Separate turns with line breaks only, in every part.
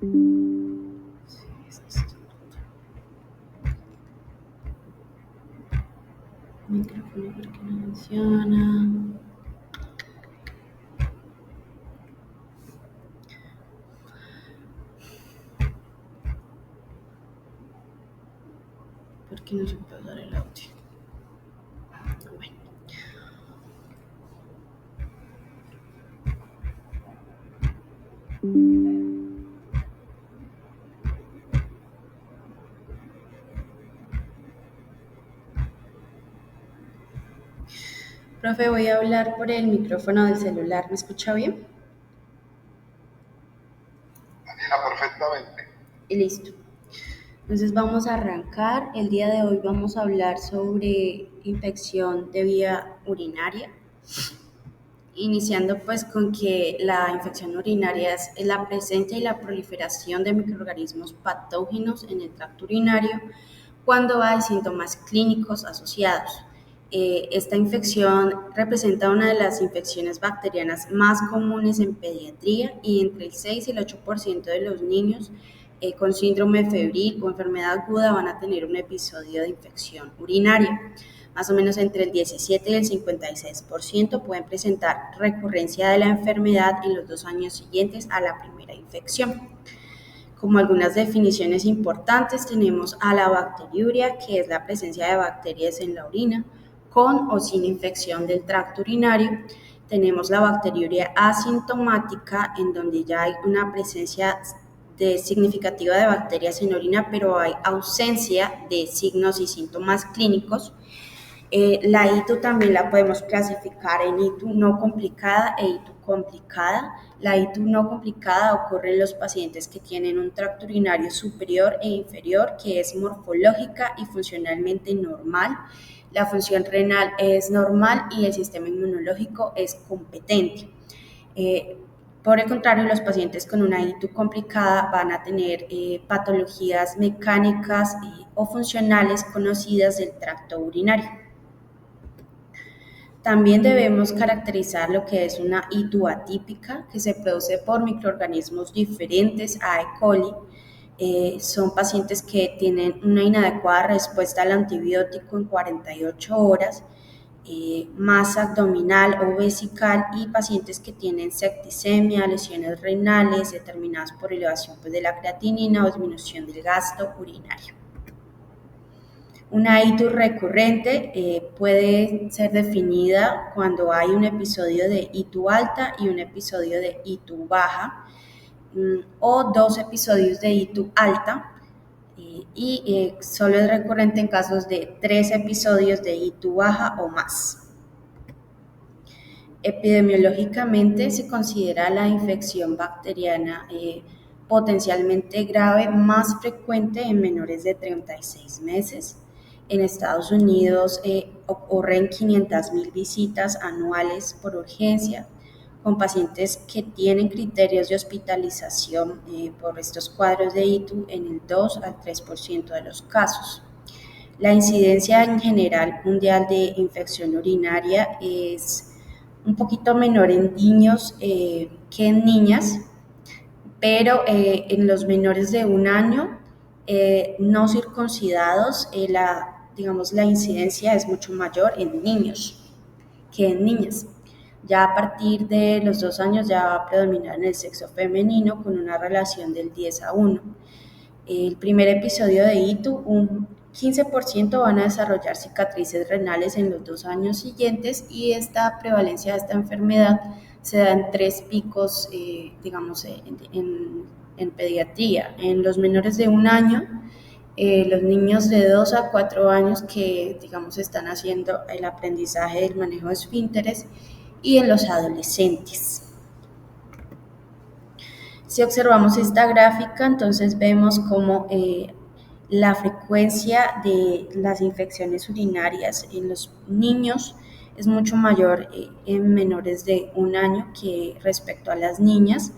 Mm, bueno, sí, micrófono porque no funciona. ¿Por qué no se puede usar el audio? Bueno. Profe, voy a hablar por el micrófono del celular. ¿Me escucha bien?
Daniela, perfectamente.
Y listo. Entonces vamos a arrancar. El día de hoy vamos a hablar sobre infección de vía urinaria, iniciando pues con que la infección urinaria es la presencia y la proliferación de microorganismos patógenos en el tracto urinario cuando hay síntomas clínicos asociados. Esta infección representa una de las infecciones bacterianas más comunes en pediatría y entre el 6 y el 8% de los niños con síndrome febril o enfermedad aguda van a tener un episodio de infección urinaria. Más o menos entre el 17 y el 56% pueden presentar recurrencia de la enfermedad en los 2 años siguientes a la primera infección. Como algunas definiciones importantes, tenemos a la bacteriuria, que es la presencia de bacterias en la orina, con o sin infección del tracto urinario. Tenemos la bacteriuria asintomática, en donde ya hay una presencia significativa de bacterias en orina, pero hay ausencia de signos y síntomas clínicos. La ITU también la podemos clasificar en ITU no complicada e ITU complicada. La ITU no complicada ocurre en los pacientes que tienen un tracto urinario superior e inferior que es morfológica y funcionalmente normal. La función renal es normal y el sistema inmunológico es competente. Por el contrario, los pacientes con una ITU complicada van a tener patologías mecánicas o funcionales conocidas del tracto urinario. También debemos caracterizar lo que es una ITU atípica, que se produce por microorganismos diferentes a E. coli. Son pacientes que tienen una inadecuada respuesta al antibiótico en 48 horas, masa abdominal o vesical y pacientes que tienen septicemia, lesiones renales determinadas por elevación de la creatinina o disminución del gasto urinario. Una ITU recurrente puede ser definida cuando hay un episodio de ITU alta y un episodio de ITU baja, o dos episodios de ITU alta, y solo es recurrente en casos de 3 episodios de ITU baja o más. Epidemiológicamente se considera la infección bacteriana potencialmente grave más frecuente en menores de 36 meses. En Estados Unidos ocurren 500,000 visitas anuales por urgencia con pacientes que tienen criterios de hospitalización por estos cuadros de ITU en el 2 al 3% de los casos. La incidencia en general mundial de infección urinaria es un poquito menor en niños que en niñas, pero en los menores de 1 año no circuncidados, la incidencia es mucho mayor en niños que en niñas. Ya a partir de los 2 años ya va a predominar en el sexo femenino con una relación del 10 a 1. El primer episodio de ITU 15% van a desarrollar cicatrices renales en los 2 años siguientes y esta prevalencia de esta enfermedad se da en 3 picos, digamos, en pediatría. En los menores de 1 año, los niños de 2 a 4 años que, digamos, están haciendo el aprendizaje del manejo de esfínteres y en los adolescentes. Si observamos esta gráfica, entonces vemos cómo la frecuencia de las infecciones urinarias en los niños es mucho mayor en menores de 1 año que respecto a las niñas,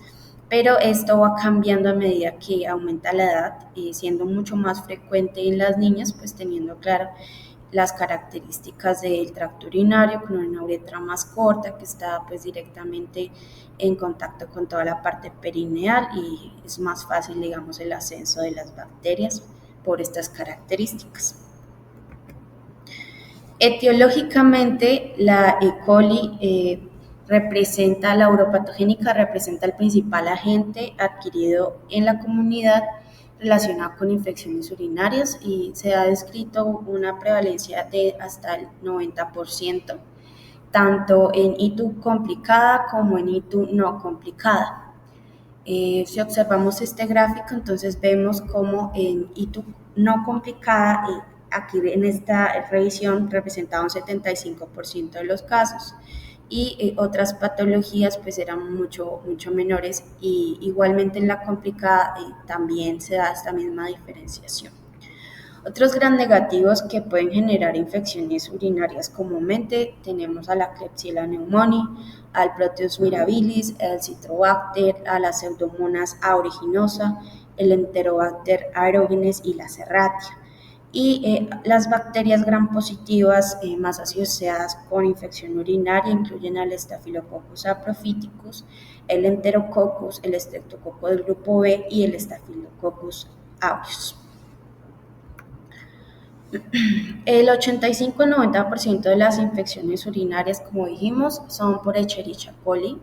pero esto va cambiando a medida que aumenta la edad, siendo mucho más frecuente en las niñas, pues teniendo claro las características del tracto urinario con una uretra más corta que está pues directamente en contacto con toda la parte perineal y es más fácil, digamos, el ascenso de las bacterias por estas características. Etiológicamente, la E. coli la uropatogénica representa el principal agente adquirido en la comunidad relacionado con infecciones urinarias y se ha descrito una prevalencia de hasta el 90%, tanto en ITU complicada como en ITU no complicada. Si observamos este gráfico, entonces vemos como en ITU no complicada, aquí en esta revisión representaba un 75% de los casos y otras patologías pues eran mucho menores y igualmente en la complicada también se da esta misma diferenciación. Otros gram negativos que pueden generar infecciones urinarias comúnmente tenemos a la Klebsiella pneumoniae, al Proteus mirabilis, al Citrobacter, a la Pseudomonas aeruginosa, el Enterobacter aerogenes y la Serratia. Y las bacterias gram positivas más asociadas con infección urinaria incluyen al Staphylococcus saprophyticus, el Enterococcus, el Streptococcus del grupo B y el Staphylococcus aureus. El 85-90% de las infecciones urinarias, como dijimos, son por Escherichia coli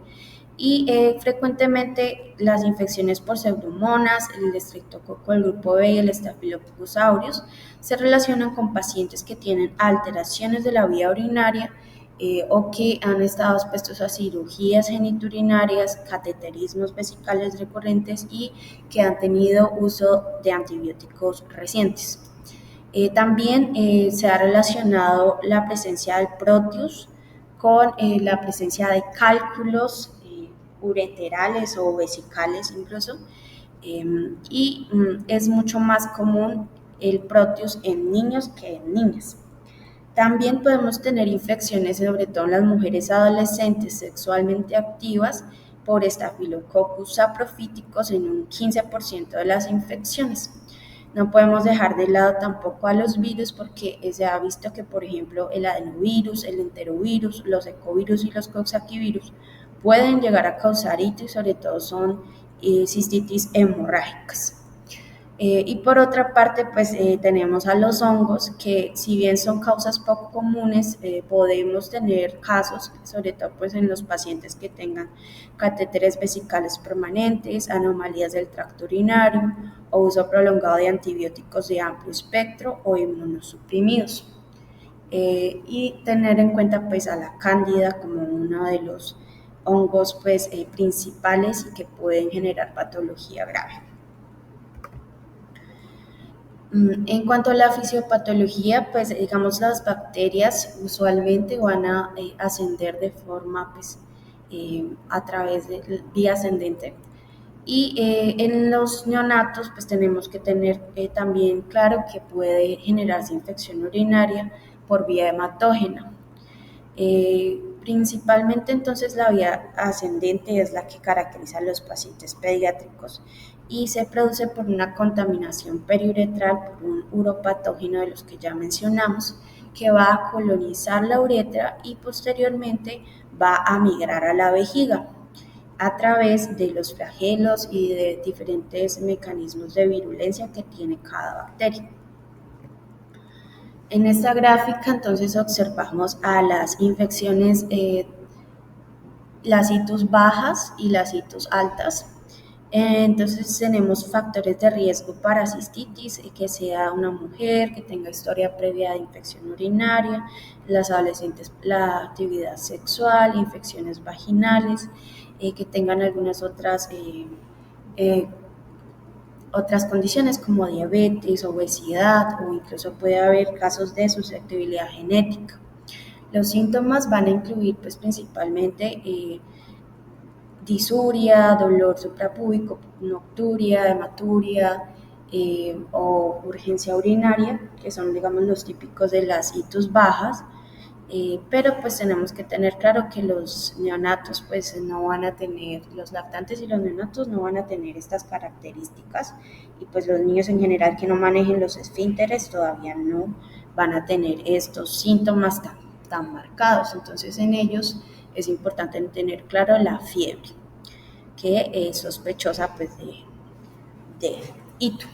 y frecuentemente las infecciones por Pseudomonas, el Streptococcus del grupo B y el Staphylococcus aureus se relacionan con pacientes que tienen alteraciones de la vía urinaria o que han estado expuestos a cirugías geniturinarias, cateterismos vesicales recurrentes y que han tenido uso de antibióticos recientes. También se ha relacionado la presencia del Proteus con la presencia de cálculos ureterales o vesicales incluso, y es mucho más común el Proteus en niños que en niñas. También podemos tener infecciones, sobre todo en las mujeres adolescentes sexualmente activas, por Staphylococcus saprophyticus en un 15% de las infecciones. No podemos dejar de lado tampoco a los virus porque se ha visto que, por ejemplo, el adenovirus, el enterovirus, los ecovirus y los coxsackievirus pueden llegar a causar hito y sobre todo son cistitis hemorrágicas. Y por otra parte, pues tenemos a los hongos que si bien son causas poco comunes, podemos tener casos, sobre todo pues en los pacientes que tengan catéteres vesicales permanentes, anomalías del tracto urinario o uso prolongado de antibióticos de amplio espectro o inmunosuprimidos. Y tener en cuenta pues a la cándida como uno de los hongos pues principales y que pueden generar patología grave. En cuanto a la fisiopatología, pues digamos las bacterias usualmente van a ascender de forma pues a través de vía ascendente y en los neonatos pues tenemos que tener también claro que puede generarse infección urinaria por vía hematógena. Principalmente entonces la vía ascendente es la que caracteriza a los pacientes pediátricos y se produce por una contaminación periuretral por un uropatógeno de los que ya mencionamos que va a colonizar la uretra y posteriormente va a migrar a la vejiga a través de los flagelos y de diferentes mecanismos de virulencia que tiene cada bacteria. En esta gráfica entonces observamos a las infecciones, las ITUs bajas y las ITUs altas. Entonces tenemos factores de riesgo para cistitis, que sea una mujer, que tenga historia previa de infección urinaria, las adolescentes, la actividad sexual, infecciones vaginales, que tengan algunas eh, otras condiciones como diabetes, obesidad o incluso puede haber casos de susceptibilidad genética. Los síntomas van a incluir pues principalmente disuria, dolor suprapúbico, nocturia, hematuria o urgencia urinaria, que son, digamos, los típicos de las itus bajas, pero pues tenemos que tener claro que los neonatos pues no van a tener, los lactantes y los neonatos no van a tener estas características y pues los niños en general que no manejen los esfínteres todavía no van a tener estos síntomas tan marcados, entonces en ellos es importante tener claro la fiebre, que es sospechosa pues de hito.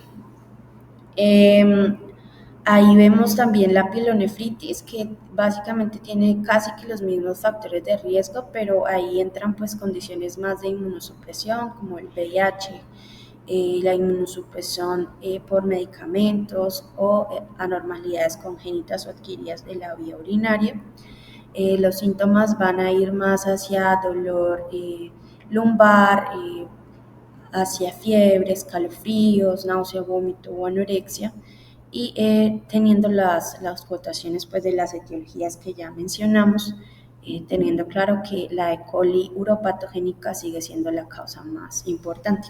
Ahí vemos también la pielonefritis, que básicamente tiene casi que los mismos factores de riesgo, pero ahí entran pues condiciones más de inmunosupresión, como el VIH, la inmunosupresión por medicamentos o anormalidades congénitas o adquiridas de la vía urinaria. Los síntomas van a ir más hacia dolor lumbar, hacia fiebre, escalofríos, náusea, vómito o anorexia y teniendo las cotaciones pues, de las etiologías que ya mencionamos, teniendo claro que la E. coli uropatogénica sigue siendo la causa más importante.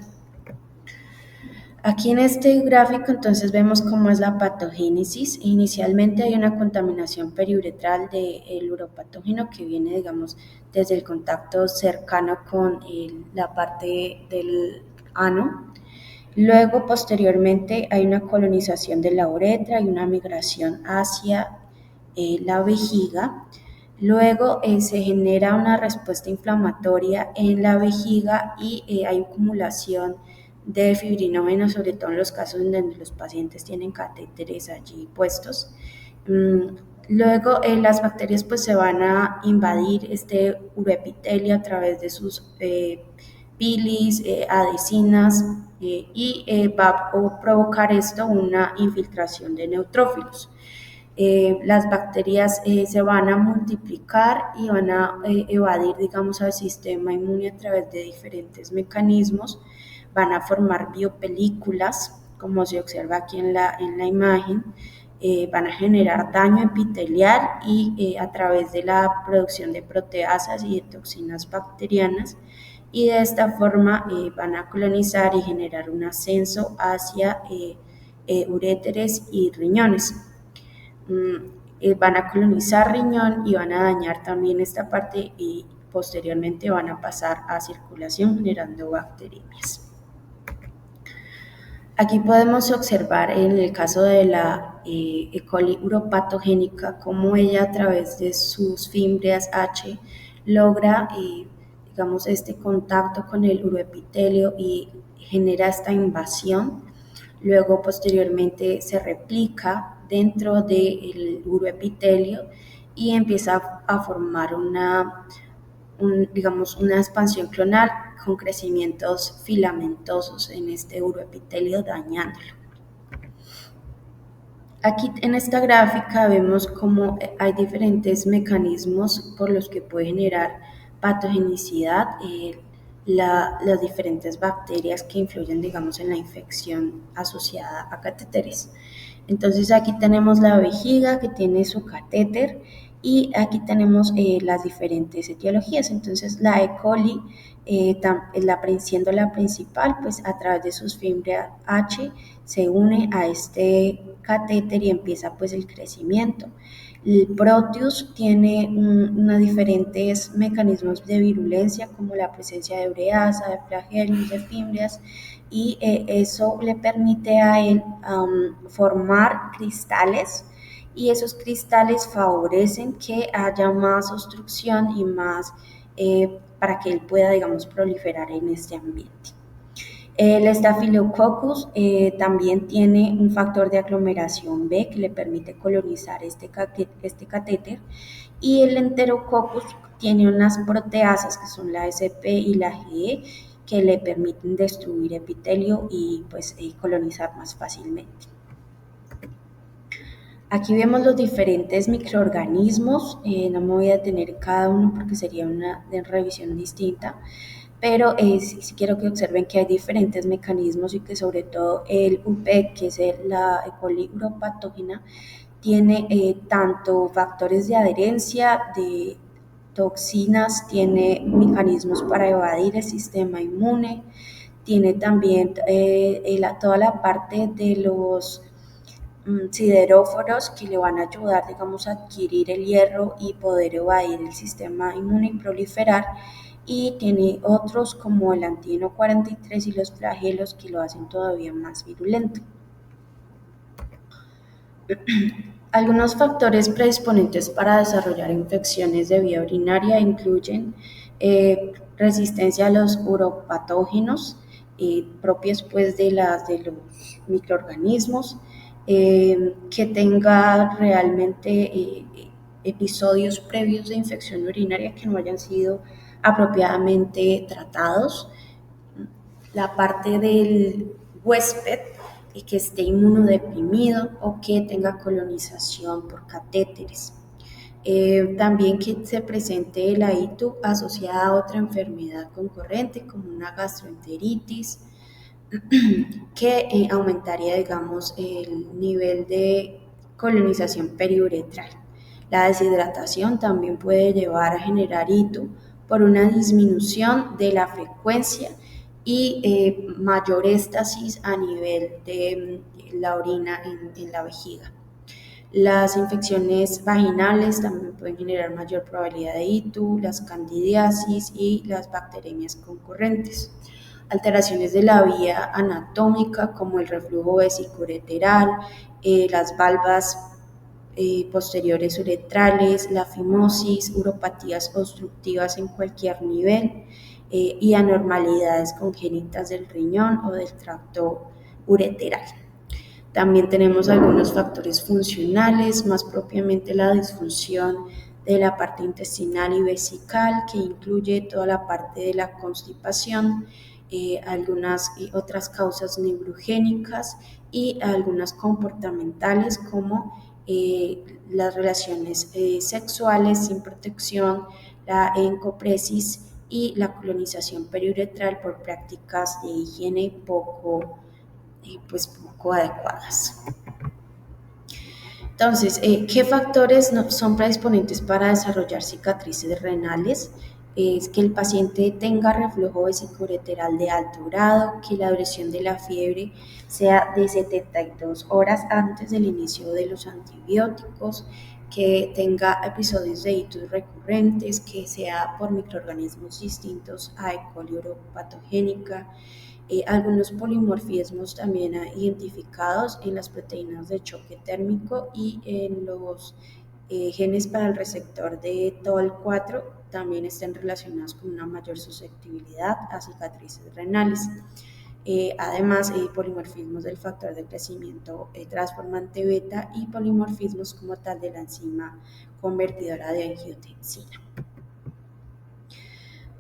Aquí en este gráfico entonces vemos cómo es la patogénesis. Inicialmente hay una contaminación periuretral del uropatógeno que viene, digamos, desde el contacto cercano con la parte del ano. Luego, posteriormente, hay una colonización de la uretra y una migración hacia la vejiga. Luego se genera una respuesta inflamatoria en la vejiga y hay acumulación de fibrinógeno, sobre todo en los casos en donde los pacientes tienen catéteres allí puestos. Luego las bacterias pues se van a invadir este uroepitelio a través de sus bilis, adhesinas y va a provocar esto una infiltración de neutrófilos. Las bacterias se van a multiplicar y van a evadir, digamos, al sistema inmune a través de diferentes mecanismos, van a formar biopelículas, como se observa aquí en la imagen, van a generar daño epitelial y a través de la producción de proteasas y de toxinas bacterianas, y de esta forma van a colonizar y generar un ascenso hacia uréteres y riñones. Van a colonizar riñón y van a dañar también esta parte y posteriormente van a pasar a circulación generando bacterias. Aquí podemos observar en el caso de la E. coli uropatogénica cómo ella a través de sus fimbrias H logra digamos este contacto con el uroepitelio y genera esta invasión. Luego posteriormente se replica dentro del uroepitelio y empieza a formar digamos, una expansión clonal con crecimientos filamentosos en este uroepitelio dañándolo. Aquí en esta gráfica vemos cómo hay diferentes mecanismos por los que puede generar patogenicidad las diferentes bacterias que influyen, digamos, en la infección asociada a catéteres. Entonces aquí tenemos la vejiga que tiene su catéter y aquí tenemos las diferentes etiologías. Entonces la E. coli, siendo la principal, pues a través de sus fibras H se une a este catéter y empieza pues el crecimiento. El Proteus tiene diferentes mecanismos de virulencia como la presencia de ureasa, de flagelios, de fimbrias y eso le permite a él formar cristales y esos cristales favorecen que haya más obstrucción y más para que él pueda, digamos, proliferar en este ambiente. El Staphylococcus también tiene un factor de aglomeración B que le permite colonizar este catéter y el Enterococcus tiene unas proteasas que son la SP y la GE que le permiten destruir epitelio y pues colonizar más fácilmente. Aquí vemos los diferentes microorganismos, no me voy a detener en cada uno porque sería una revisión distinta, pero sí quiero que observen que hay diferentes mecanismos y que sobre todo el UP, que es la E. coli uropatógena, tiene tanto factores de adherencia, de toxinas, tiene mecanismos para evadir el sistema inmune, tiene también toda la parte de los sideróforos que le van a ayudar, digamos, a adquirir el hierro y poder evadir el sistema inmune y proliferar. Y tiene otros como el antígeno 43 y los flagelos que lo hacen todavía más virulento. Algunos factores predisponentes para desarrollar infecciones de vía urinaria incluyen resistencia a los uropatógenos propios pues, de los microorganismos, que tenga realmente episodios previos de infección urinaria que no hayan sido apropiadamente tratados, la parte del huésped y que esté inmunodeprimido o que tenga colonización por catéteres. También que se presente la ITU asociada a otra enfermedad concurrente como una gastroenteritis, que aumentaría, digamos, el nivel de colonización periuretral. La deshidratación también puede llevar a generar ITU por una disminución de la frecuencia y mayor éstasis a nivel de la orina en la vejiga. Las infecciones vaginales también pueden generar mayor probabilidad de ITU, las candidiasis y las bacteremias concurrentes. Alteraciones de la vía anatómica como el reflujo vesicureteral, las valvas posteriores uretrales, la fimosis, uropatías obstructivas en cualquier nivel y anormalidades congénitas del riñón o del tracto ureteral. También tenemos algunos factores funcionales, más propiamente la disfunción de la parte intestinal y vesical, que incluye toda la parte de la constipación, algunas otras causas neurogénicas y algunas comportamentales como las relaciones sexuales sin protección, la encopresis y la colonización periuretral por prácticas de higiene poco adecuadas. Entonces, ¿qué factores son predisponentes para desarrollar cicatrices renales? Es que el paciente tenga reflujo vesicureteral de alto grado, que la duración de la fiebre sea de 72 horas antes del inicio de los antibióticos, que tenga episodios de itus recurrentes, que sea por microorganismos distintos a E. coli uropatogénica, algunos polimorfismos también identificados en las proteínas de choque térmico y en los genes para el receptor de TOL4 también están relacionados con una mayor susceptibilidad a cicatrices renales. Además, polimorfismos del factor de crecimiento transformante beta y polimorfismos como tal de la enzima convertidora de angiotensina.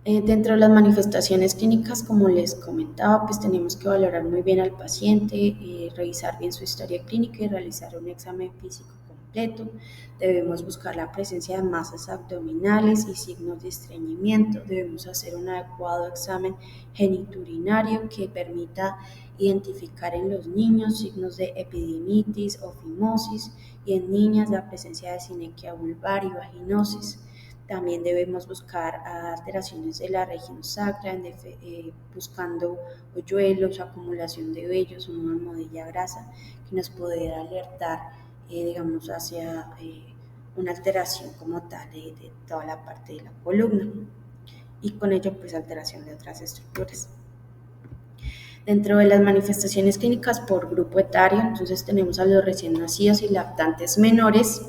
Dentro de las manifestaciones clínicas, como les comentaba, pues tenemos que valorar muy bien al paciente, revisar bien su historia clínica y realizar un examen físico completo. Debemos buscar la presencia de masas abdominales y signos de estreñimiento. Debemos hacer un adecuado examen geniturinario que permita identificar en los niños signos de epididimitis o fimosis y en niñas la presencia de sinequia vulvar y vaginosis. También debemos buscar alteraciones de la región sacra, buscando hoyuelos, acumulación de vellos, una almohadilla grasa que nos pudiera alertar, digamos, hacia una alteración como tal de toda la parte de la columna y con ello pues alteración de otras estructuras. Dentro de las manifestaciones clínicas por grupo etario, entonces tenemos a los recién nacidos y lactantes menores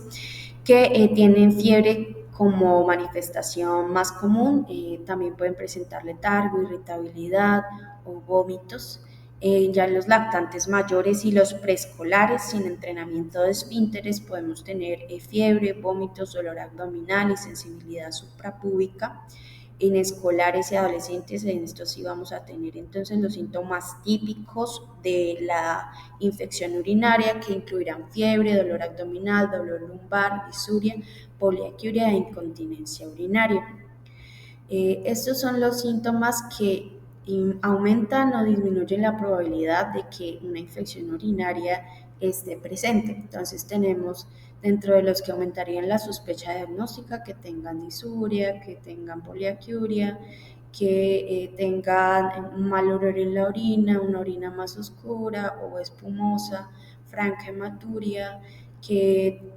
que tienen fiebre como manifestación más común. También pueden presentar letargo, irritabilidad o vómitos. Ya los lactantes mayores y los preescolares sin entrenamiento de esfínteres podemos tener fiebre, vómitos, dolor abdominal y sensibilidad suprapúbica. En escolares y adolescentes, en esto sí vamos a tener entonces los síntomas típicos de la infección urinaria, que incluirán fiebre, dolor abdominal, dolor lumbar, disuria, poliaquiuria e incontinencia urinaria. Estos son los síntomas que aumentan o disminuyen la probabilidad de que una infección urinaria esté presente. Entonces tenemos dentro de los que aumentarían la sospecha diagnóstica que tengan disuria, que tengan poliaquiuria, que tengan un mal olor en la orina, una orina más oscura o espumosa, franca hematuria, que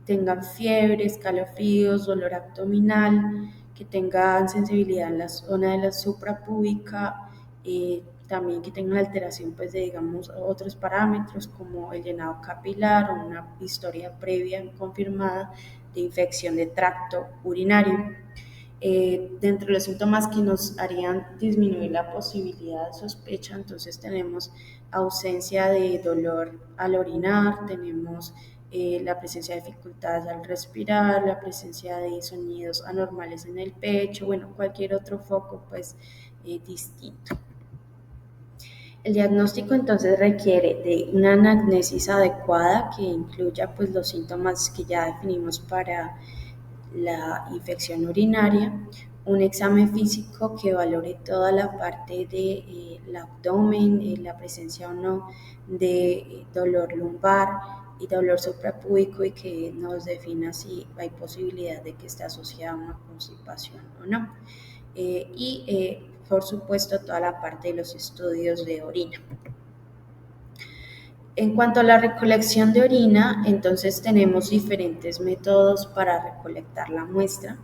tengan fiebre, escalofríos, dolor abdominal, que tengan sensibilidad en la zona de la suprapúbica, también que tengan alteración pues de digamos otros parámetros como el llenado capilar o una historia previa confirmada de infección de tracto urinario. Dentro de los síntomas que nos harían disminuir la posibilidad de sospecha, entonces tenemos ausencia de dolor al orinar, tenemos la presencia de dificultades al respirar, la presencia de sonidos anormales en el pecho, bueno, cualquier otro foco pues distinto. El diagnóstico entonces requiere de una anamnesis adecuada que incluya pues los síntomas que ya definimos para la infección urinaria, un examen físico que valore toda la parte del abdomen, la presencia o no de dolor lumbar y dolor suprapúbico y que nos defina si hay posibilidad de que esté asociada a una constipación o no. Por supuesto toda la parte de los estudios de orina. En cuanto a la recolección de orina, entonces tenemos diferentes métodos para recolectar la muestra,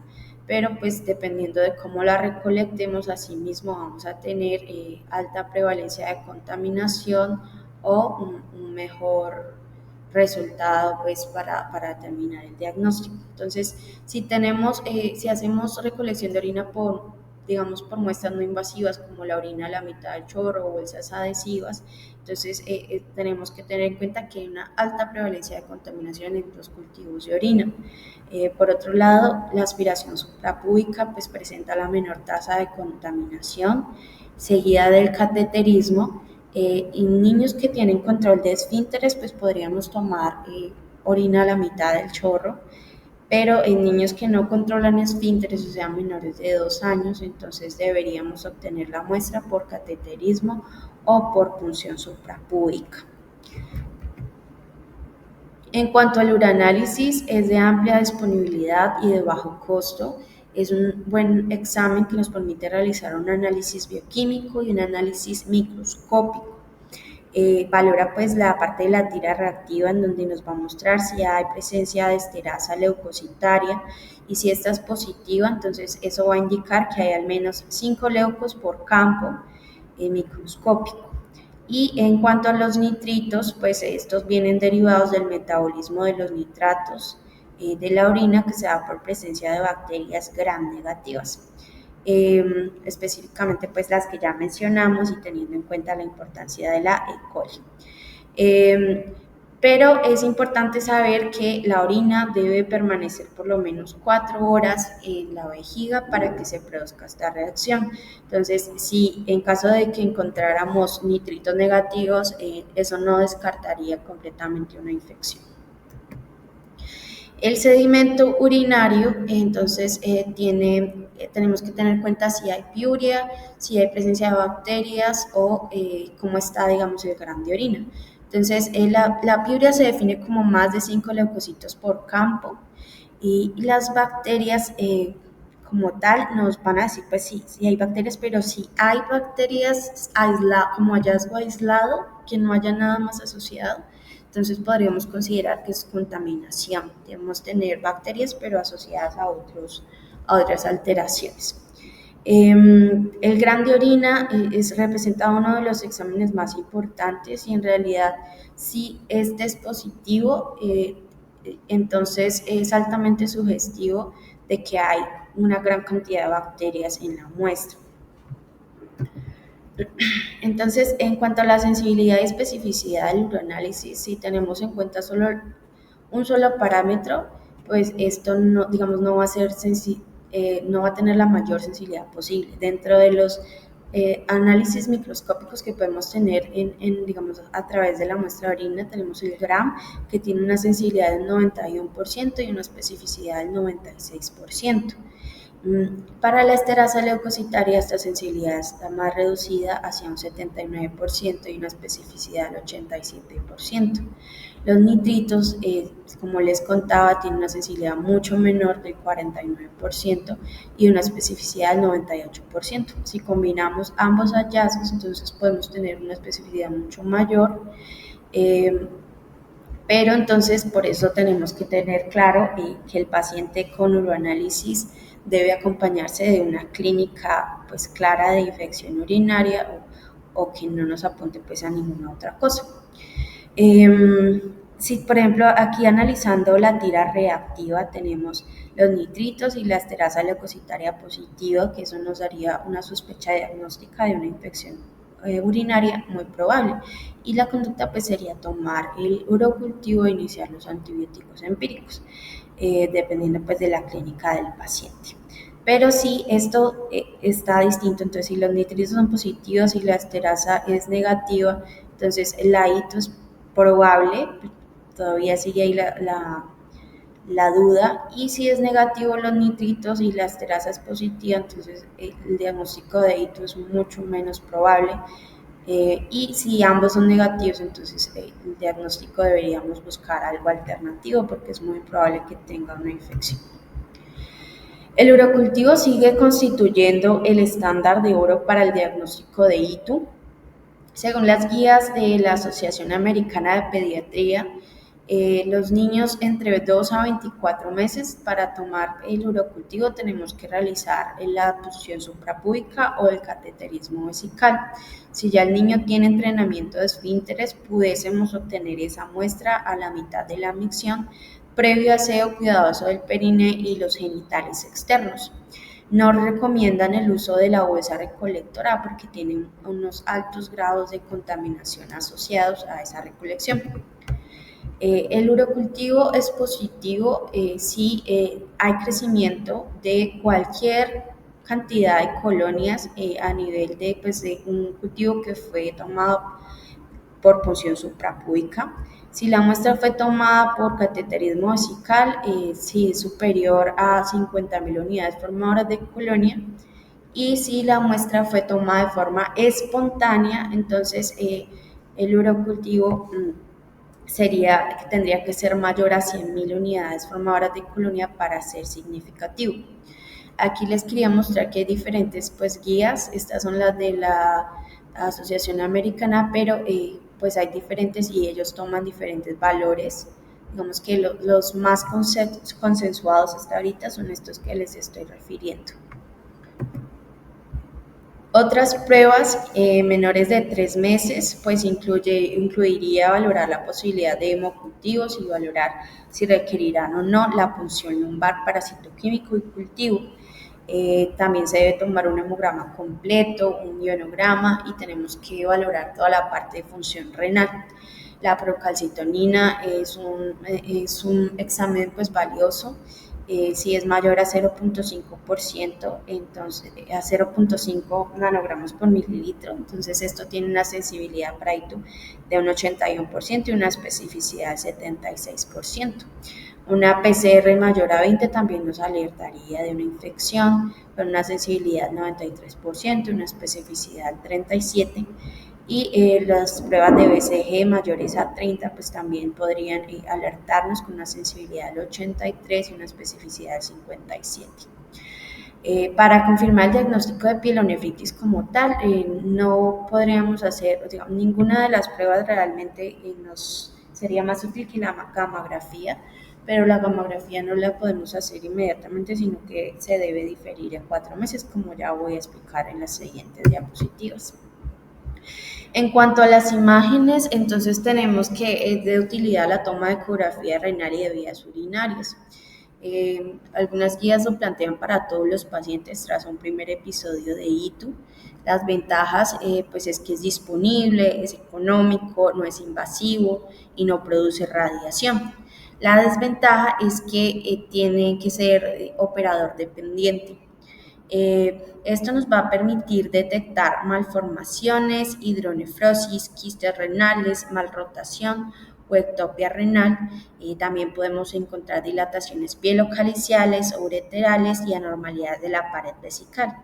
pero pues dependiendo de cómo la recolectemos, asimismo vamos a tener alta prevalencia de contaminación o un mejor resultado pues para determinar el diagnóstico. Entonces, si hacemos recolección de orina digamos por muestras no invasivas como la orina a la mitad del chorro o bolsas adhesivas, entonces tenemos que tener en cuenta que hay una alta prevalencia de contaminación en los cultivos de orina. Por otro lado, la aspiración suprapúbica pues presenta la menor tasa de contaminación, seguida del cateterismo. En niños que tienen control de esfínteres, pues podríamos tomar orina a la mitad del chorro, pero en niños que no controlan esfínteres, o sea, menores de 2 años, entonces deberíamos obtener la muestra por cateterismo o por punción suprapúbica. En cuanto al uranálisis, es de amplia disponibilidad y de bajo costo. Es un buen examen que nos permite realizar un análisis bioquímico y un análisis microscópico. Valora pues la parte de la tira reactiva en donde nos va a mostrar si hay presencia de esterasa leucocitaria y si esta es positiva, entonces eso va a indicar que hay al menos 5 leucos por campo microscópico. Y en cuanto a los nitritos, pues estos vienen derivados del metabolismo de los nitratos de la orina que se da por presencia de bacterias gram negativas. Específicamente pues las que ya mencionamos y teniendo en cuenta la importancia de la E. coli. Pero es importante saber que la orina debe permanecer por lo menos 4 horas en la vejiga para que se produzca esta reacción. Entonces, si en caso de que encontráramos nitritos negativos, eso no descartaría completamente una infección. El sedimento urinario, entonces, tenemos que tener en cuenta si hay piuria, si hay presencia de bacterias o cómo está, digamos, el grano de orina. Entonces, la piuria se define como más de 5 leucocitos por campo y las bacterias como tal nos van a decir, pues sí hay bacterias, pero si hay bacterias como hallazgo aislado, que no haya nada más asociado, entonces podríamos considerar que es contaminación. Debemos tener bacterias, pero asociadas a otras alteraciones. El grano de orina representa uno de los exámenes más importantes y en realidad si este es positivo, entonces es altamente sugestivo de que hay una gran cantidad de bacterias en la muestra. Entonces, en cuanto a la sensibilidad y especificidad del uranálisis, si tenemos en cuenta solo un solo parámetro, pues esto no va a ser no va a tener la mayor sensibilidad posible. Dentro de los análisis microscópicos que podemos tener digamos, a través de la muestra de orina, tenemos el GRAM, que tiene una sensibilidad del 91% y una especificidad del 96%. Para la esterasa leucocitaria esta sensibilidad está más reducida hacia un 79% y una especificidad del 87%. Los nitritos, como les contaba, tienen una sensibilidad mucho menor del 49% y una especificidad del 98%. Si combinamos ambos hallazgos, entonces podemos tener una especificidad mucho mayor. Pero entonces por eso tenemos que tener claro que el paciente con uroanálisis debe acompañarse de una clínica pues clara de infección urinaria o que no nos apunte pues a ninguna otra cosa. Si por ejemplo aquí analizando la tira reactiva tenemos los nitritos y la esterasa leucocitaria positiva, que eso nos daría una sospecha diagnóstica de una infección urinaria muy probable, y la conducta pues sería tomar el urocultivo e iniciar los antibióticos empíricos, dependiendo pues de la clínica del paciente. Pero si esto está distinto, entonces si los nitritos son positivos y la esterasa es negativa, entonces la ITO es probable, todavía sigue ahí la duda, y si es negativo los nitritos y la esterasa es positiva, entonces el diagnóstico de ITO es mucho menos probable, y si ambos son negativos, entonces el diagnóstico deberíamos buscar algo alternativo porque es muy probable que tenga una infección. El urocultivo sigue constituyendo el estándar de oro para el diagnóstico de ITU. Según las guías de la Asociación Americana de Pediatría, los niños entre 2 a 24 meses, para tomar el urocultivo tenemos que realizar la punción suprapúbica o el cateterismo vesical. Si ya el niño tiene entrenamiento de esfínteres, pudiésemos obtener esa muestra a la mitad de la micción, previo aseo cuidadoso del perine y los genitales externos. No recomiendan el uso de la bolsa recolectora porque tienen unos altos grados de contaminación asociados a esa recolección. El urocultivo es positivo si hay crecimiento de cualquier cantidad de colonias a nivel de un cultivo que fue tomado por punción suprapúbica. Si la muestra fue tomada por cateterismo vesical, si es superior a 50.000 unidades formadoras de colonia, y si la muestra fue tomada de forma espontánea, entonces el urocultivo tendría que ser mayor a 100.000 unidades formadoras de colonia para ser significativo. Aquí les quería mostrar que hay diferentes guías, estas son las de la Asociación Americana, pero pues hay diferentes y ellos toman diferentes valores. Digamos que los más consensuados hasta ahorita son estos que les estoy refiriendo. Otras pruebas menores de 3 meses, pues incluiría valorar la posibilidad de hemocultivos y valorar si requerirán o no la punción lumbar para citoquímico y cultivo. También se debe tomar un hemograma completo, un ionograma, y tenemos que valorar toda la parte de función renal. La procalcitonina es un examen valioso. Si es mayor a 0.5%, entonces a 0.5 nanogramos por mililitro, entonces esto tiene una sensibilidad para ITU de un 81% y una especificidad del 76%. Una PCR mayor a 20 también nos alertaría de una infección con una sensibilidad del 93% y una especificidad del 37%. Y las pruebas de BCG mayores a 30 pues también podrían alertarnos con una sensibilidad del 83 y una especificidad del 57. Para confirmar el diagnóstico de pielonefritis como tal, no podríamos hacer, ninguna de las pruebas realmente nos sería más útil que la gamografía, pero la gamografía no la podemos hacer inmediatamente, sino que se debe diferir en 4 meses, como ya voy a explicar en las siguientes diapositivas. En cuanto a las imágenes, entonces tenemos que es de utilidad la toma de ecografía renal y de vías urinarias. Algunas guías lo plantean para todos los pacientes tras un primer episodio de ITU. Las ventajas pues es que es disponible, es económico, no es invasivo y no produce radiación. La desventaja es que tiene que ser operador dependiente. Esto nos va a permitir detectar malformaciones, hidronefrosis, quistes renales, malrotación o ectopia renal. También podemos encontrar dilataciones bielocaliciales o ureterales y anormalidades de la pared vesical.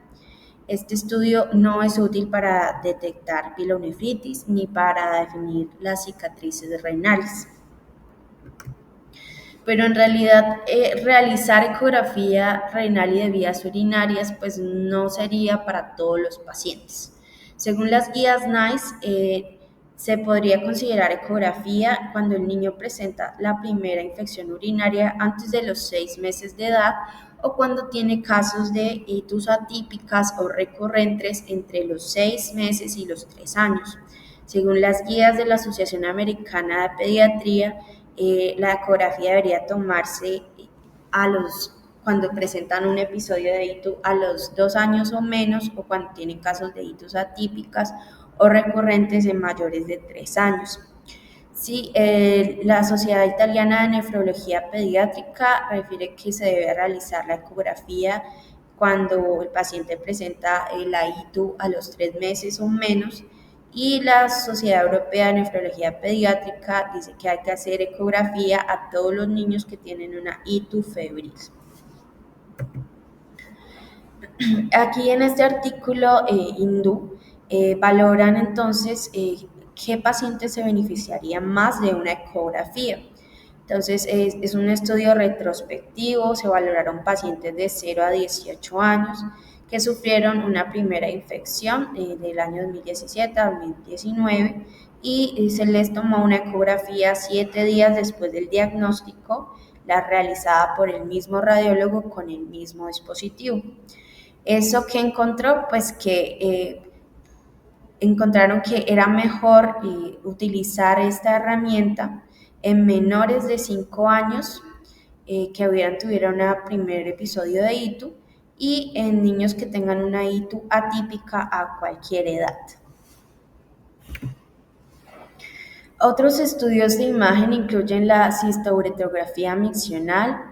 Este estudio no es útil para detectar pielonefritis ni para definir las cicatrices renales. Pero en realidad realizar ecografía renal y de vías urinarias pues no sería para todos los pacientes. Según las guías NICE, se podría considerar ecografía cuando el niño presenta la primera infección urinaria antes de los 6 meses de edad o cuando tiene casos de itus atípicas o recurrentes entre los 6 meses y los 3 años. Según las guías de la Asociación Americana de Pediatría, la ecografía debería tomarse cuando presentan un episodio de ITU a los 2 años o menos o cuando tienen casos de ITUs atípicas o recurrentes en mayores de 3 años. Sí, la Sociedad Italiana de Nefrología Pediátrica refiere que se debe realizar la ecografía cuando el paciente presenta la ITU a los 3 meses o menos, y la Sociedad Europea de Nefrología Pediátrica dice que hay que hacer ecografía a todos los niños que tienen una ITU febril. Aquí en este artículo hindú valoran entonces qué pacientes se beneficiarían más de una ecografía. Entonces es un estudio retrospectivo, se valoraron pacientes de 0 a 18 años que sufrieron una primera infección del año 2017 a 2019 y se les tomó una ecografía 7 días después del diagnóstico, la realizada por el mismo radiólogo con el mismo dispositivo. ¿Eso que encontró? Pues que encontraron que era mejor utilizar esta herramienta en menores de 5 años que tuvieron un primer episodio de ITU y en niños que tengan una ITU atípica a cualquier edad. Otros estudios de imagen incluyen la cistouretrografía miccional.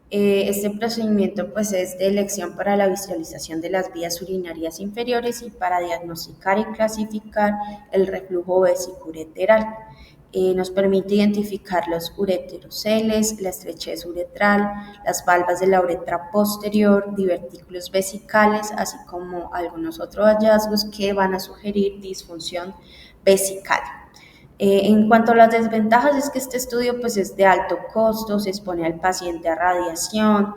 Este procedimiento pues, es de elección para la visualización de las vías urinarias inferiores y para diagnosticar y clasificar el reflujo vesicureteral. Nos permite identificar los ureteroceles, la estrechez uretral, las valvas de la uretra posterior, divertículos vesicales, así como algunos otros hallazgos que van a sugerir disfunción vesical. En cuanto a las desventajas, es que este estudio pues, es de alto costo, se expone al paciente a radiación,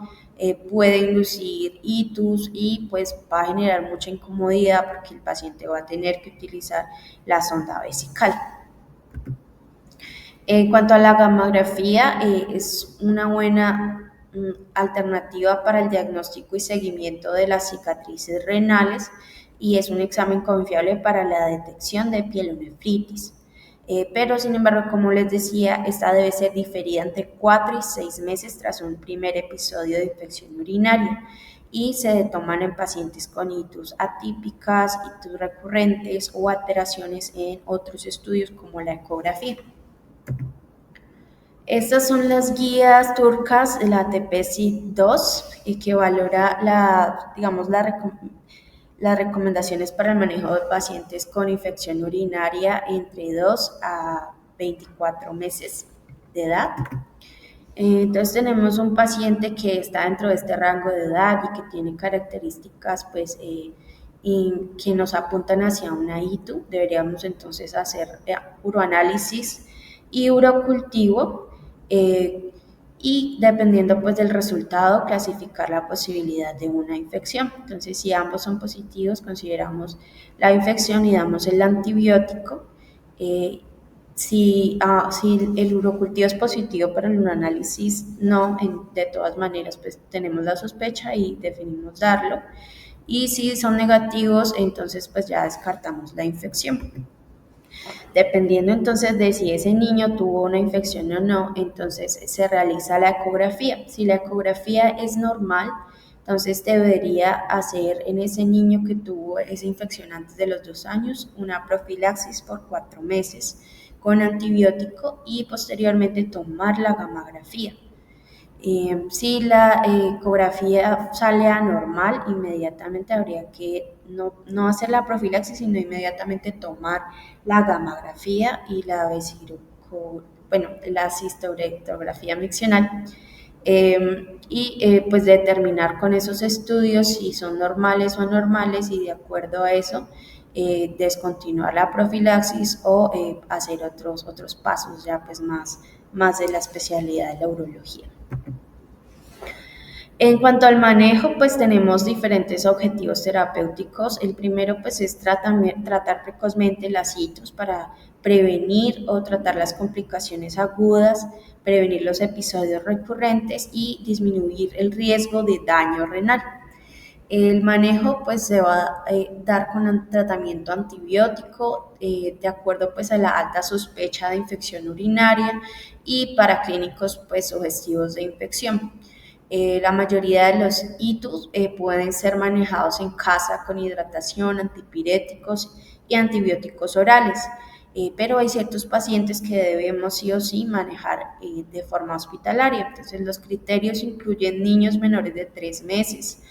puede inducir itus y pues, va a generar mucha incomodidad porque el paciente va a tener que utilizar la sonda vesical. En cuanto a la gammagrafía, es una buena alternativa para el diagnóstico y seguimiento de las cicatrices renales y es un examen confiable para la detección de pielonefritis. Pero sin embargo, como les decía, esta debe ser diferida entre 4 y 6 meses tras un primer episodio de infección urinaria y se toman en pacientes con itus atípicas, itus recurrentes o alteraciones en otros estudios como la ecografía. Estas son las guías turcas de la TPC-2 y que valora las recomendaciones para el manejo de pacientes con infección urinaria entre 2 a 24 meses de edad. Entonces tenemos un paciente que está dentro de este rango de edad y que tiene características pues, y que nos apuntan hacia una ITU. Deberíamos entonces hacer uroanálisis y urocultivo y dependiendo pues del resultado clasificar la posibilidad de una infección. Entonces si ambos son positivos consideramos la infección y damos el antibiótico. Si el urocultivo es positivo pero el uroanálisis no, de todas maneras pues tenemos la sospecha y definimos darlo. Y si son negativos, entonces pues ya descartamos la infección. Dependiendo entonces de si ese niño tuvo una infección o no, entonces se realiza la ecografía. Si la ecografía es normal, entonces debería hacer en ese niño que tuvo esa infección antes de los 2 años una profilaxis por 4 meses. con antibiótico y posteriormente tomar la gammagrafía. Si la ecografía sale anormal, inmediatamente habría que no hacer la profilaxis, sino inmediatamente tomar la gammagrafía y la cistorectografía miccional, pues determinar con esos estudios si son normales o anormales y de acuerdo a eso descontinuar la profilaxis o hacer otros pasos ya pues más de la especialidad de la urología. En cuanto al manejo, pues tenemos diferentes objetivos terapéuticos. El primero pues es tratar precozmente las citos para prevenir o tratar las complicaciones agudas, prevenir los episodios recurrentes y disminuir el riesgo de daño renal. El manejo pues se va a dar con un tratamiento antibiótico de acuerdo pues a la alta sospecha de infección urinaria y para clínicos pues sugestivos de infección. La mayoría de los ITUs pueden ser manejados en casa con hidratación, antipiréticos y antibióticos orales, pero hay ciertos pacientes que debemos sí o sí manejar de forma hospitalaria. Entonces los criterios incluyen niños menores de 3 meses,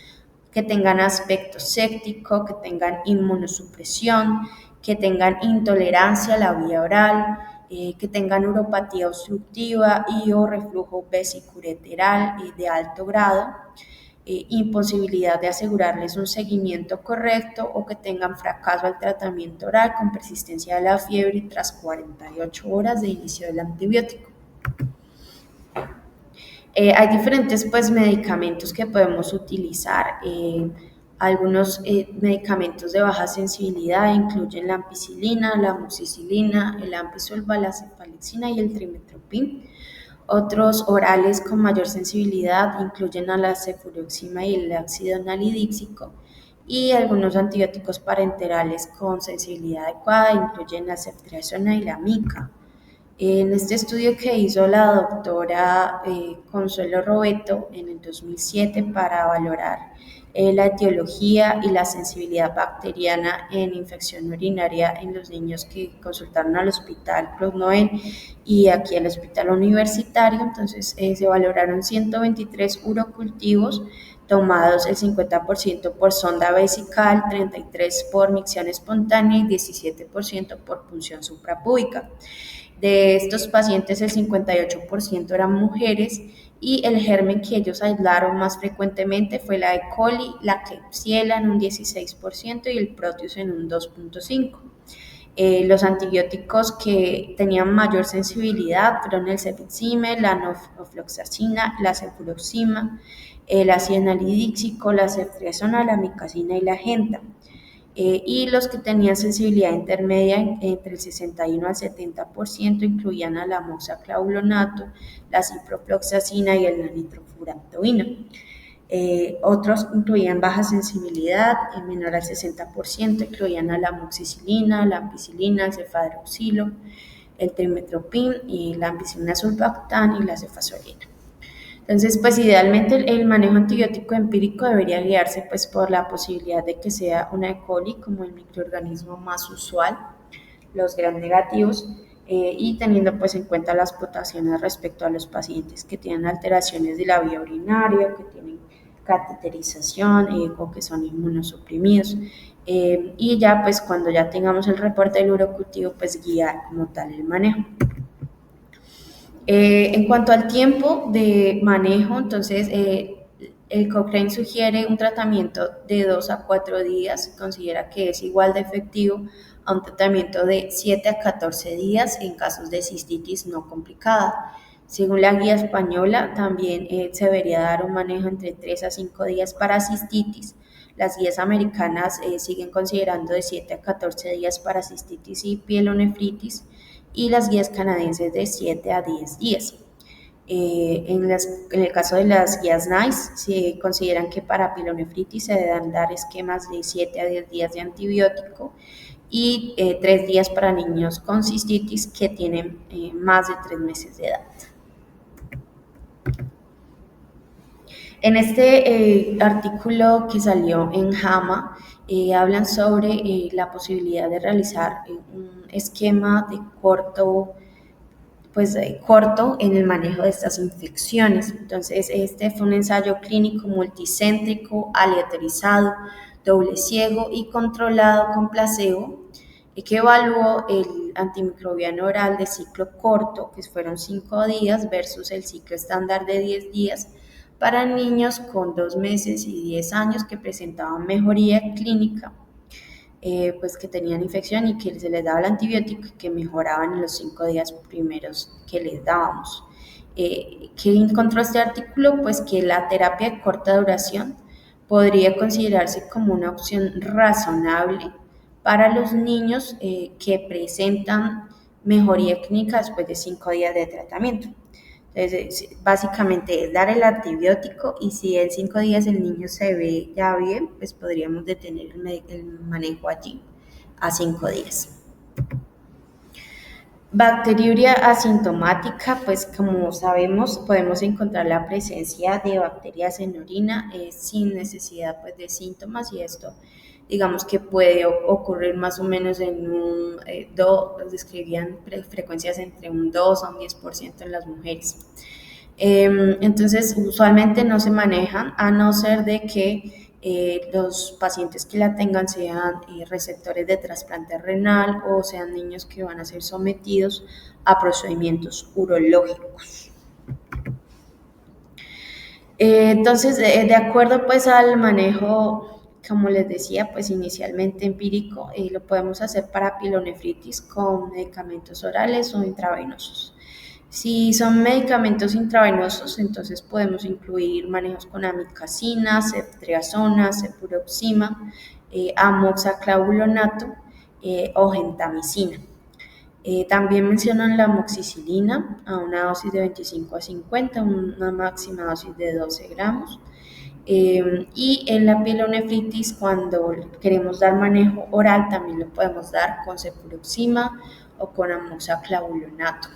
que tengan aspecto séptico, que tengan inmunosupresión, que tengan intolerancia a la vía oral, que tengan uropatía obstructiva y o reflujo vesicureteral de alto grado, imposibilidad de asegurarles un seguimiento correcto o que tengan fracaso al tratamiento oral con persistencia de la fiebre tras 48 horas de inicio del antibiótico. Hay diferentes pues, medicamentos que podemos utilizar. Algunos medicamentos de baja sensibilidad incluyen la ampicilina, la amoxicilina, el ampisulfa, la cefalexina y el trimethoprim. Otros orales con mayor sensibilidad incluyen a la cefuroxima y el ácido nalidíxico. Y algunos antibióticos parenterales con sensibilidad adecuada incluyen la ceftriaxona y la mica. En este estudio que hizo la doctora Consuelo Robeto en el 2007 para valorar la etiología y la sensibilidad bacteriana en infección urinaria en los niños que consultaron al Hospital Claude Noel y aquí al Hospital Universitario, entonces se valoraron 123 urocultivos tomados el 50% por sonda vesical, 33% por micción espontánea y 17% por punción suprapúbica. De estos pacientes, el 58% eran mujeres y el germen que ellos aislaron más frecuentemente fue la E. coli, la Klebsiella en un 16% y el Proteus en un 2.5%. Los antibióticos que tenían mayor sensibilidad fueron el cefixime, la ofloxacina, la cefuroxima, el ácido nalidíxico, la ceftriaxona, la micacina y la genta. Y los que tenían sensibilidad intermedia entre el 61 al 70% incluían a la moxaclavulonato, la ciprofloxacina y el nitrofurantoína. Otros incluían baja sensibilidad, menor al 60%, incluían a la amoxicilina, la ampicilina, el cefadroxilo, el trimethoprim y la ampicilina sulbactam y la cefazolina. Entonces, pues idealmente el manejo antibiótico empírico debería guiarse pues por la posibilidad de que sea una E. coli como el microorganismo más usual, los gram negativos, y teniendo pues en cuenta las puntuaciones respecto a los pacientes que tienen alteraciones de la vía urinaria, que tienen cateterización o que son inmunosuprimidos. Y ya pues cuando ya tengamos el reporte del urocultivo, pues guiar como tal el manejo. En cuanto al tiempo de manejo, entonces el Cochrane sugiere un tratamiento de 2 a 4 días, considera que es igual de efectivo a un tratamiento de 7 a 14 días en casos de cistitis no complicada. Según la guía española, también se debería dar un manejo entre 3 a 5 días para cistitis. Las guías americanas siguen considerando de 7 a 14 días para cistitis y pielonefritis, y las guías canadienses de 7 a 10 días. En el caso de las guías NICE, se consideran que para pielonefritis se deben dar esquemas de 7 a 10 días de antibiótico y 3 días para niños con cistitis que tienen más de 3 meses de edad. En este artículo que salió en JAMA, hablan sobre la posibilidad de realizar un esquema de corto en el manejo de estas infecciones. Entonces, este fue un ensayo clínico multicéntrico, aleatorizado, doble ciego y controlado con placebo, que evaluó el antimicrobiano oral de ciclo corto, que fueron 5 días, versus el ciclo estándar de 10 días, para niños con 2 meses y 10 años que presentaban mejoría clínica, pues que tenían infección y que se les daba el antibiótico y que mejoraban en los 5 días primeros que les dábamos. ¿Qué encontró este artículo? Pues que la terapia de corta duración podría considerarse como una opción razonable para los niños que presentan mejoría clínica después de 5 días de tratamiento. Entonces, básicamente es dar el antibiótico y si en 5 días el niño se ve ya bien, pues podríamos detener el manejo allí a 5 días. Bacteriuria asintomática, pues como sabemos podemos encontrar la presencia de bacterias en orina sin necesidad pues, de síntomas y esto digamos que puede ocurrir más o menos en describían frecuencias entre un 2 a un 10% en las mujeres. Entonces, usualmente no se manejan a no ser de que los pacientes que la tengan sean receptores de trasplante renal o sean niños que van a ser sometidos a procedimientos urológicos. Entonces, de acuerdo pues al manejo, como les decía, pues inicialmente empírico, lo podemos hacer para pielonefritis con medicamentos orales o intravenosos. Si son medicamentos intravenosos, entonces podemos incluir manejos con amikacina, ceftriaxona, cefuroxima, amoxiclavulonato o gentamicina. También mencionan la amoxicilina a una dosis de 25 a 50, una máxima dosis de 12 gramos. Y en la pielonefritis, cuando queremos dar manejo oral, también lo podemos dar con cefuroxima o con amoxiclavulonato.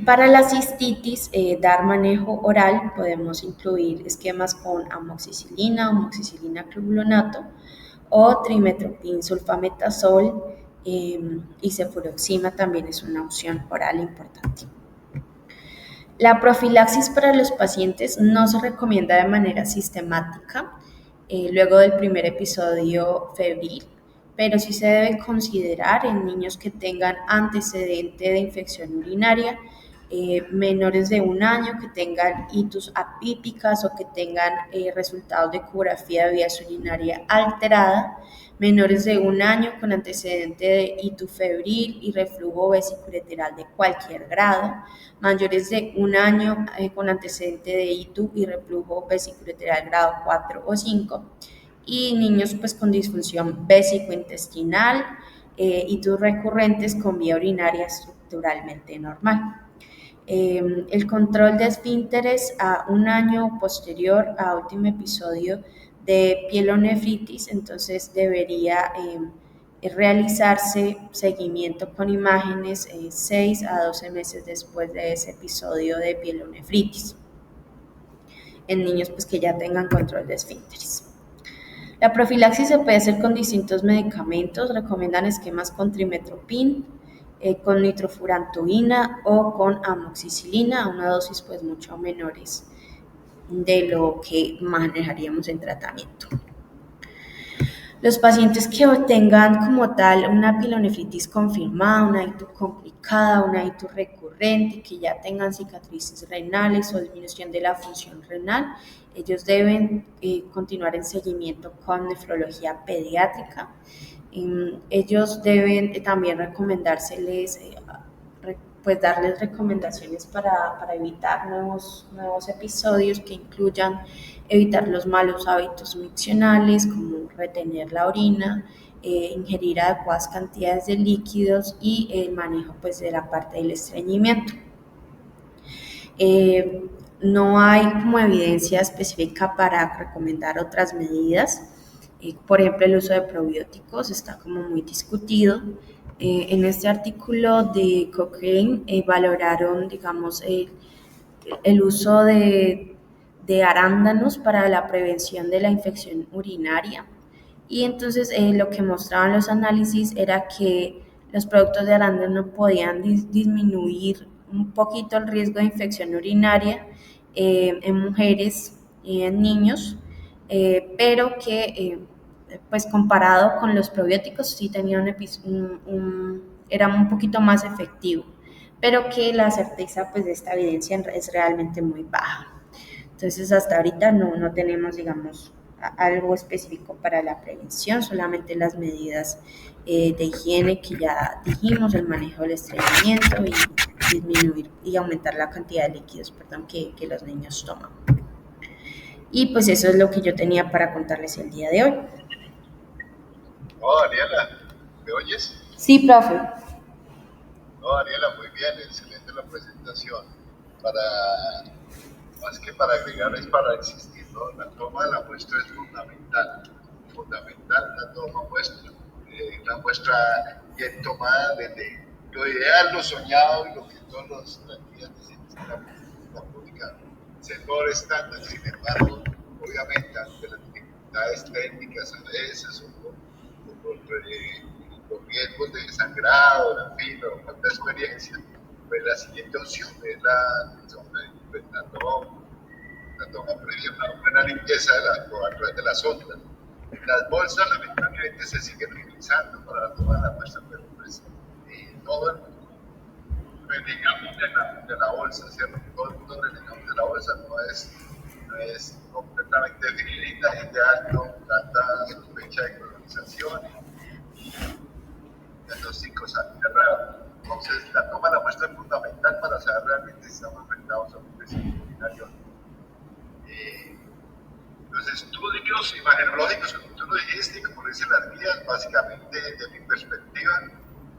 Para la cistitis, dar manejo oral, podemos incluir esquemas con amoxicilina, amoxicilina clavulonato o trimetoprim sulfametazol y cefuroxima también es una opción oral importante. La profilaxis para los pacientes no se recomienda de manera sistemática luego del primer episodio febril, pero sí se debe considerar en niños que tengan antecedente de infección urinaria, menores de 1 año que tengan itus apípicas o que tengan resultados de ecografía de vías urinaria alterada, menores de 1 año con antecedente de itus febril y reflujo vesiculorectal de cualquier grado, mayores de 1 año con antecedente de itus y reflujo vesiculorectal grado 4 o 5, y niños pues con disfunción vésico-intestinal, itus recurrentes con vía urinaria estructuralmente normal. El control de esfínteres a 1 año posterior a último episodio de pielonefritis, entonces debería realizarse seguimiento con imágenes 6 a 12 meses después de ese episodio de pielonefritis en niños pues, que ya tengan control de esfínteres. La profilaxis se puede hacer con distintos medicamentos, recomiendan esquemas con trimetoprim, con nitrofurantoína o con amoxicilina a una dosis pues mucho menores de lo que manejaríamos en tratamiento. Los pacientes que tengan como tal una pielonefritis confirmada, una itus complicada, una itus recurrente, que ya tengan cicatrices renales o disminución de la función renal, ellos deben continuar en seguimiento con nefrología pediátrica. Ellos deben también recomendárseles, pues darles recomendaciones para evitar nuevos episodios que incluyan evitar los malos hábitos miccionales como retener la orina, ingerir adecuadas cantidades de líquidos y el manejo pues, de la parte del estreñimiento. No hay como evidencia específica para recomendar otras medidas. Por ejemplo, el uso de probióticos está como muy discutido. En este artículo de Cochrane valoraron, digamos, el uso de arándanos para la prevención de la infección urinaria. Y entonces lo que mostraban los análisis era que los productos de arándano podían disminuir un poquito el riesgo de infección urinaria en mujeres y en niños, pero que pues comparado con los probióticos sí tenía era un poquito más efectivo, pero que la certeza pues de esta evidencia es realmente muy baja. Entonces hasta ahorita no tenemos, digamos, algo específico para la prevención, solamente las medidas de higiene que ya dijimos, el manejo del estreñimiento y disminuir y aumentar la cantidad de líquidos, perdón, que los niños toman. Y pues eso es lo que yo tenía para contarles el día de hoy.
Oh, Daniela, ¿me oyes?
Sí, profe.
No, Daniela, muy bien, excelente la presentación. Para, más que para agregar, es para existir, ¿no? La toma de la muestra es fundamental la toma muestra. La muestra bien tomada desde lo ideal, lo soñado y lo que todos los estudiantes en la pública es el mejor estándar. Sin embargo, obviamente, ante las dificultades técnicas a veces o por los riesgos de sangrado, en fin, o falta de experiencia, pues la siguiente opción es la toma previa, una buena limpieza a través de las ondas. Las bolsas lamentablemente se siguen utilizando para la toma de la muestra, pero pues todo el mundo renegamos de la bolsa, ¿cierto? Todo el mundo renegamos de la bolsa, no es completamente definida y de alta sospecha de colonización y diagnósticos errados. Entonces, la toma de la muestra es fundamental para saber realmente si estamos afectados a un infección urinaria. Los estudios imagenológicos, como tú lo dijiste, y como lo dicen las guías, básicamente, de mi perspectiva,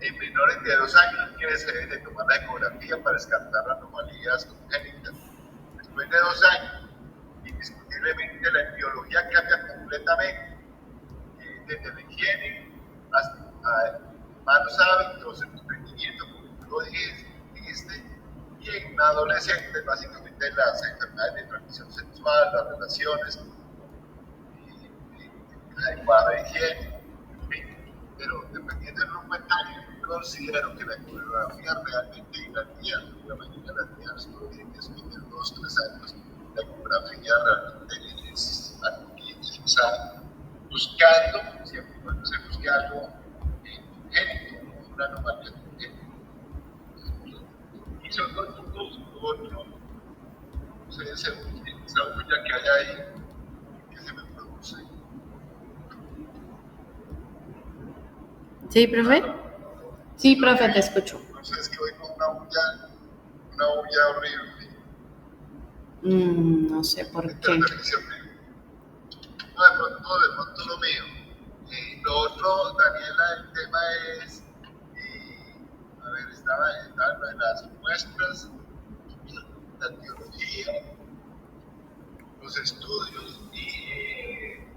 en menores de 2 años que se debe de tomar la ecografía para descartar anomalías congénitas. Después de 2 años, indiscutiblemente la epidemiología cambia completamente, desde la higiene hasta malos hábitos, el emprendimiento, como tú lo dijiste, y en un adolescente, básicamente las enfermedades de transmisión sexual, las relaciones, la adecuada higiene, en fin. Pero dependiendo del comentario, considero que la ecografía realmente y la mayoría de las guías lo dicen después de 2 o 3 años, la ecografía realmente es algo que es usada buscando, siempre y cuando se busque algo congénito, una anomalía congénita. Y son dos puntos, otro, no sé, esa bulla que hay ahí, que se me produce.
¿Sí, profe? Sí, profe, te escucho.
Entonces, que oigo una bulla horrible.
No sé por qué.
No, de pronto lo mío. Lo otro, Daniela, el tema es, a ver, estaba lo de las muestras, la teología, los estudios y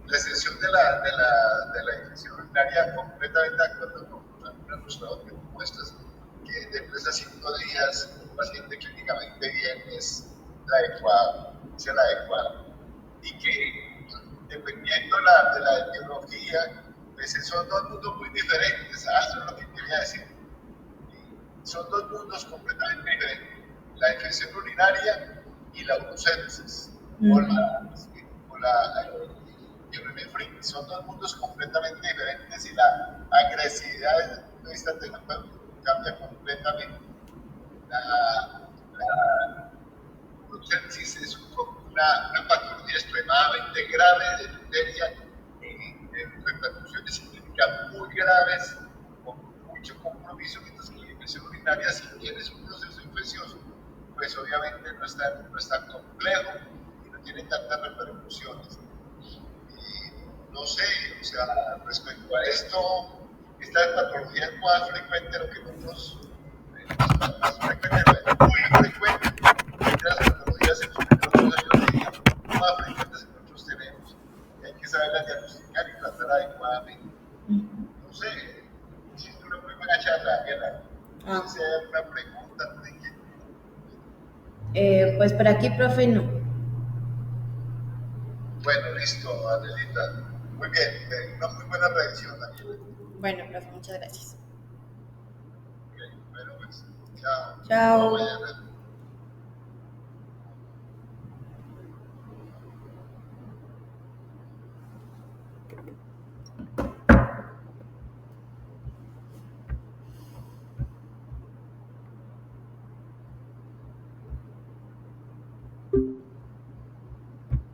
la extensión de la infección urinaria, completamente de acuerdo con algunos resultados que tú muestras, que después de 5 días un paciente clínicamente bien es el adecuado. Y que dependiendo de la etiología, pues son dos mundos muy diferentes. Eso es lo que quería decir. Son dos mundos completamente diferentes. La infección urinaria y la urocensis. O la urinemefritis. Son dos mundos completamente diferentes y la agresividad desde el punto de vista terapéutico cambia completamente. La urocensis es una patología extremadamente grave de bacteria en repercusiones significativas muy graves, con mucho compromiso, mientras que la infección urinaria, si tienes un proceso infeccioso, pues obviamente no es tan complejo y no tiene tantas repercusiones. No sé, o sea, respecto a esto, esta patología es más frecuente de lo que nosotros, más frecuente, muy frecuente, las patologías en los primeros 2 años de vida, más frecuentes que nosotros tenemos. Y hay que saberlas diagnosticar y tratar adecuadamente. No sé, si es una muy buena charla, Ángela. No sé si hay alguna pregunta,
Pues Pues por aquí, profe, no.
Bueno, listo, Anelita. Muy bien, una muy buena revisión, Daniela.
Bueno, profe, muchas gracias.
Ok, bueno, pues, chao.
Chao.
Mañana.